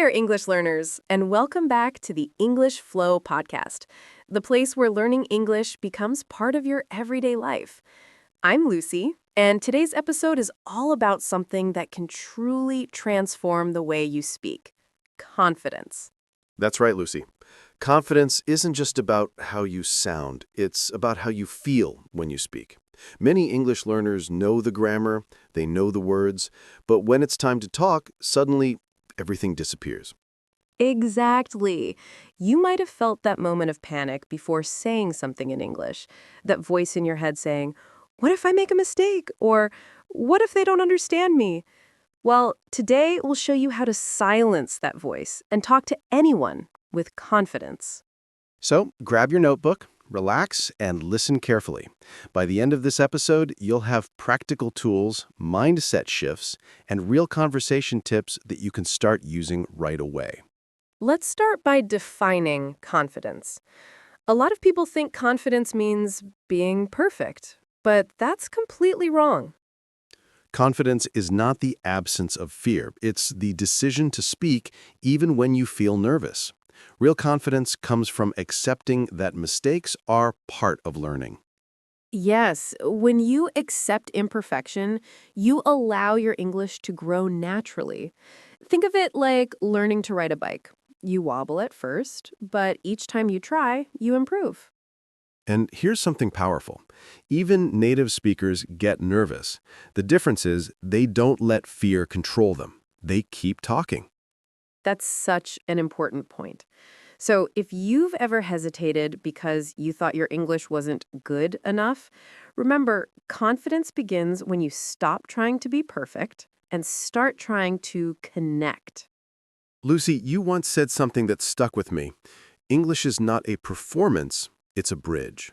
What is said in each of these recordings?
there, English learners, and welcome back to the English Flow podcast, the place where learning English becomes part of your everyday life. I'm Lucy, and today's episode is all about something that can truly transform the way you speak: confidence. That's right, Lucy. Confidence isn't just about how you sound, it's about how you feel when you speak. Many English learners know the grammar, they know the words, but when it's time to talk, suddenly everything disappears. Exactly. You might have felt that moment of panic before saying something in English, that voice in your head saying, "What if I make a mistake?" Or, "What if they don't understand me?" Well, today we'll show you how to silence that voice and talk to anyone with confidence. So grab your notebook, relax, and listen carefully. By the end of this episode, you'll have practical tools, mindset shifts, and real conversation tips that you can start using right away. Let's start by defining confidence. A lot of people think confidence means being perfect, but that's completely wrong. Confidence is not the absence of fear. It's the decision to speak even when you feel nervous. Real confidence comes from accepting that mistakes are part of learning. Yes, when you accept imperfection, you allow your English to grow naturally. Think of it like learning to ride a bike. You wobble at first, but each time you try, you improve. And here's something powerful. Even native speakers get nervous. The difference is they don't let fear control them. They keep talking. That's such an important point. So, if you've ever hesitated because you thought your English wasn't good enough, remember, confidence begins when you stop trying to be perfect and start trying to connect. Lucy, you once said something that stuck with me. English is not a performance, it's a bridge.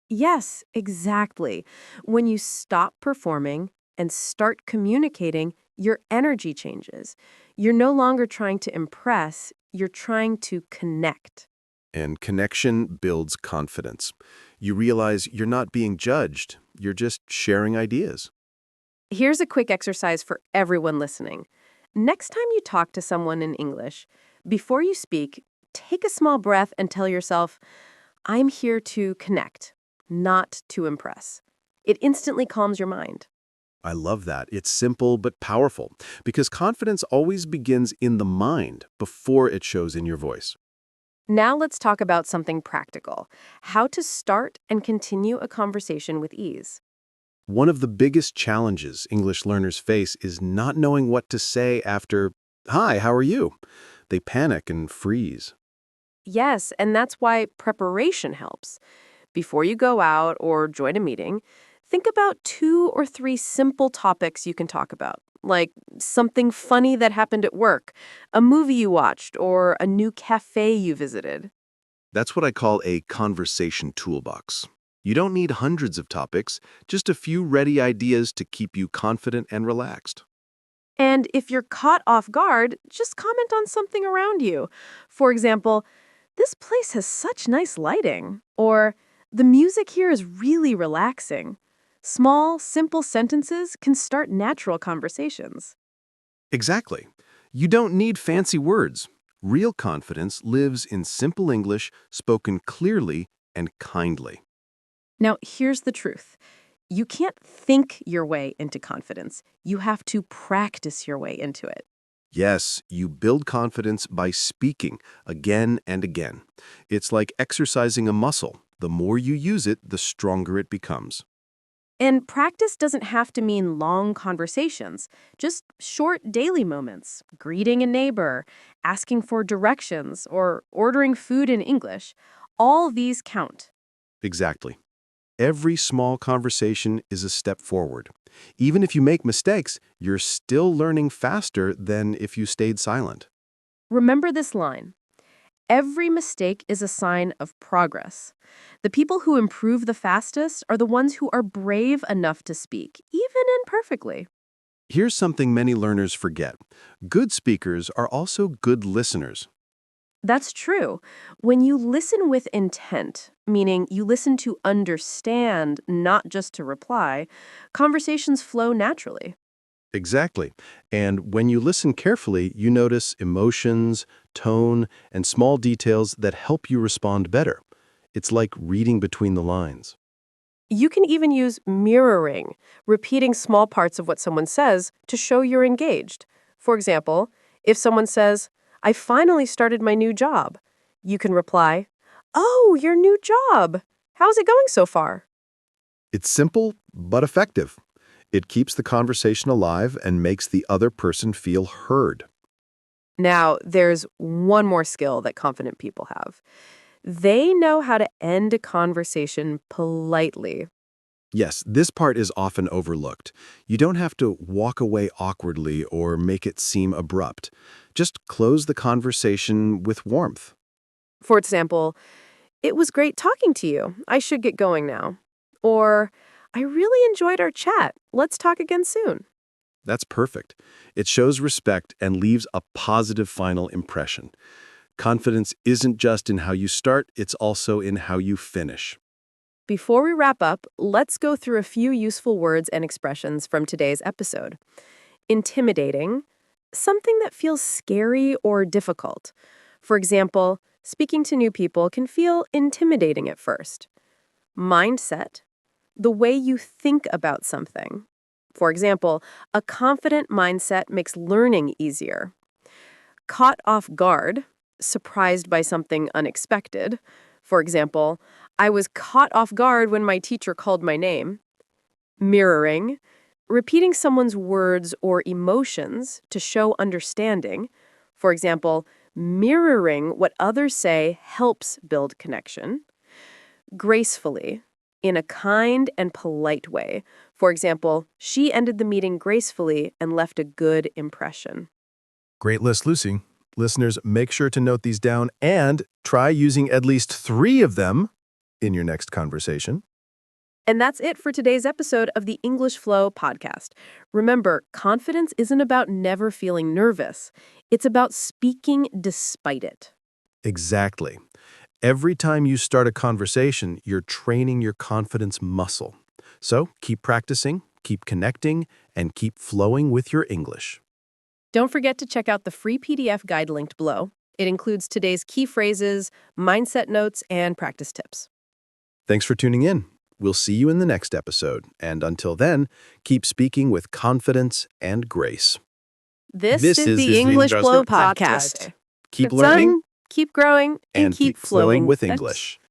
Yes, exactly. When you stop performing and start communicating, your energy changes. You're no longer trying to impress, you're trying to connect. And connection builds confidence. You realize you're not being judged, you're just sharing ideas. Here's a quick exercise for everyone listening. Next time you talk to someone in English, before you speak, take a small breath and tell yourself, "I'm here to connect, not to impress." It instantly calms your mind. I love that. It's simple but powerful because confidence always begins in the mind before it shows in your voice. Now let's talk about something practical: how to start and continue a conversation with ease. One of the biggest challenges English learners face is not knowing what to say after, "Hi, how are you?" They panic and freeze. Yes, and that's why preparation helps. Before you go out or join a meeting, think about 2 or 3 simple topics you can talk about, like something funny that happened at work, a movie you watched, or a new cafe you visited. That's what I call a conversation toolbox. You don't need hundreds of topics, just a few ready ideas to keep you confident and relaxed. And if you're caught off guard, just comment on something around you. For example, "This place has such nice lighting," or "The music here is really relaxing." Small, simple sentences can start natural conversations. Exactly. You don't need fancy words. Real confidence lives in simple English spoken clearly and kindly. Now, here's the truth. You can't think your way into confidence. You have to practice your way into it. Yes, you build confidence by speaking again and again. It's like exercising a muscle. The more you use it, the stronger it becomes. And practice doesn't have to mean long conversations, just short daily moments, greeting a neighbor, asking for directions, or ordering food in English. All these count. Exactly. Every small conversation is a step forward. Even if you make mistakes, you're still learning faster than if you stayed silent. Remember this line: every mistake is a sign of progress. The people who improve the fastest are the ones who are brave enough to speak, even imperfectly. Here's something many learners forget. Good speakers are also good listeners. That's true. When you listen with intent, meaning you listen to understand, not just to reply, conversations flow naturally. Exactly. And when you listen carefully, you notice emotions, tone, and small details that help you respond better. It's like reading between the lines. You can even use mirroring, repeating small parts of what someone says to show you're engaged. For example, if someone says, I finally started my new job, you can reply, Oh, your new job. How's it going so far? It's simple but effective. It keeps the conversation alive and makes the other person feel heard. Now, there's one more skill that confident people have. They know how to end a conversation politely. Yes, this part is often overlooked. You don't have to walk away awkwardly or make it seem abrupt. Just close the conversation with warmth. For example, it was great talking to you. I should get going now. Or, I really enjoyed our chat. Let's talk again soon. That's perfect. It shows respect and leaves a positive final impression. Confidence isn't just in how you start, it's also in how you finish. Before we wrap up, let's go through a few useful words and expressions from today's episode. Intimidating, something that feels scary or difficult. For example, speaking to new people can feel intimidating at first. Mindset, the way you think about something. For example, a confident mindset makes learning easier. Caught off guard, surprised by something unexpected. For example, I was caught off guard when my teacher called my name. Mirroring, repeating someone's words or emotions to show understanding. For example, mirroring what others say helps build connection. Gracefully, in a kind and polite way. For example, she ended the meeting gracefully and left a good impression. Great list, Lucy. Listeners, make sure to note these down and try using at least 3 of them in your next conversation. And that's it for today's episode of the English Flow podcast. Remember, confidence isn't about never feeling nervous. It's about speaking despite it. Exactly. Every time you start a conversation, you're training your confidence muscle. So keep practicing, keep connecting, and keep flowing with your English. Don't forget to check out the free PDF guide linked below. It includes today's key phrases, mindset notes, and practice tips. Thanks for tuning in. We'll see you in the next episode. And until then, keep speaking with confidence and grace. This is the English Flow podcast. Keep learning Keep growing, and and keep flowing flowing with English.